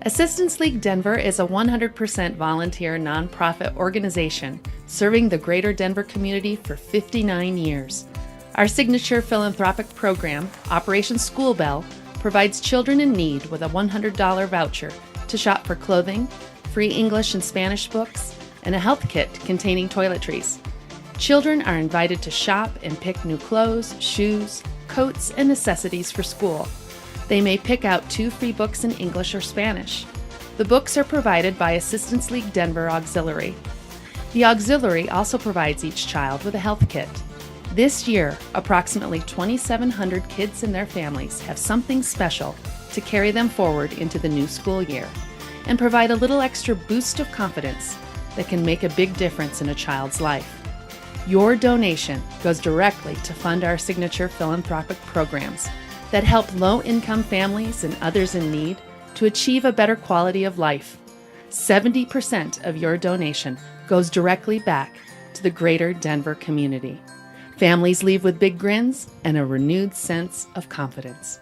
Assistance League Denver is a 100% volunteer nonprofit organization serving the greater Denver community for 59 years. Our signature philanthropic program, Operation School Bell, provides children in need with a $100 voucher to shop for clothing, free English and Spanish books, and a health kit containing toiletries. Children are invited to shop and pick new clothes, shoes, coats, and necessities for school. They may pick out 2 free books in English or Spanish. The books are provided by Assistance League Denver Auxiliary. The Auxiliary also provides each child with a health kit. This year, approximately 2,700 kids and their families have something special to carry them forward into the new school year and provide a little extra boost of confidence that can make a big difference in a child's life. Your donation goes directly to fund our signature philanthropic programs that help low-income families and others in need to achieve a better quality of life. 70% of your donation goes directly back to the greater Denver community. Families leave with big grins and a renewed sense of confidence.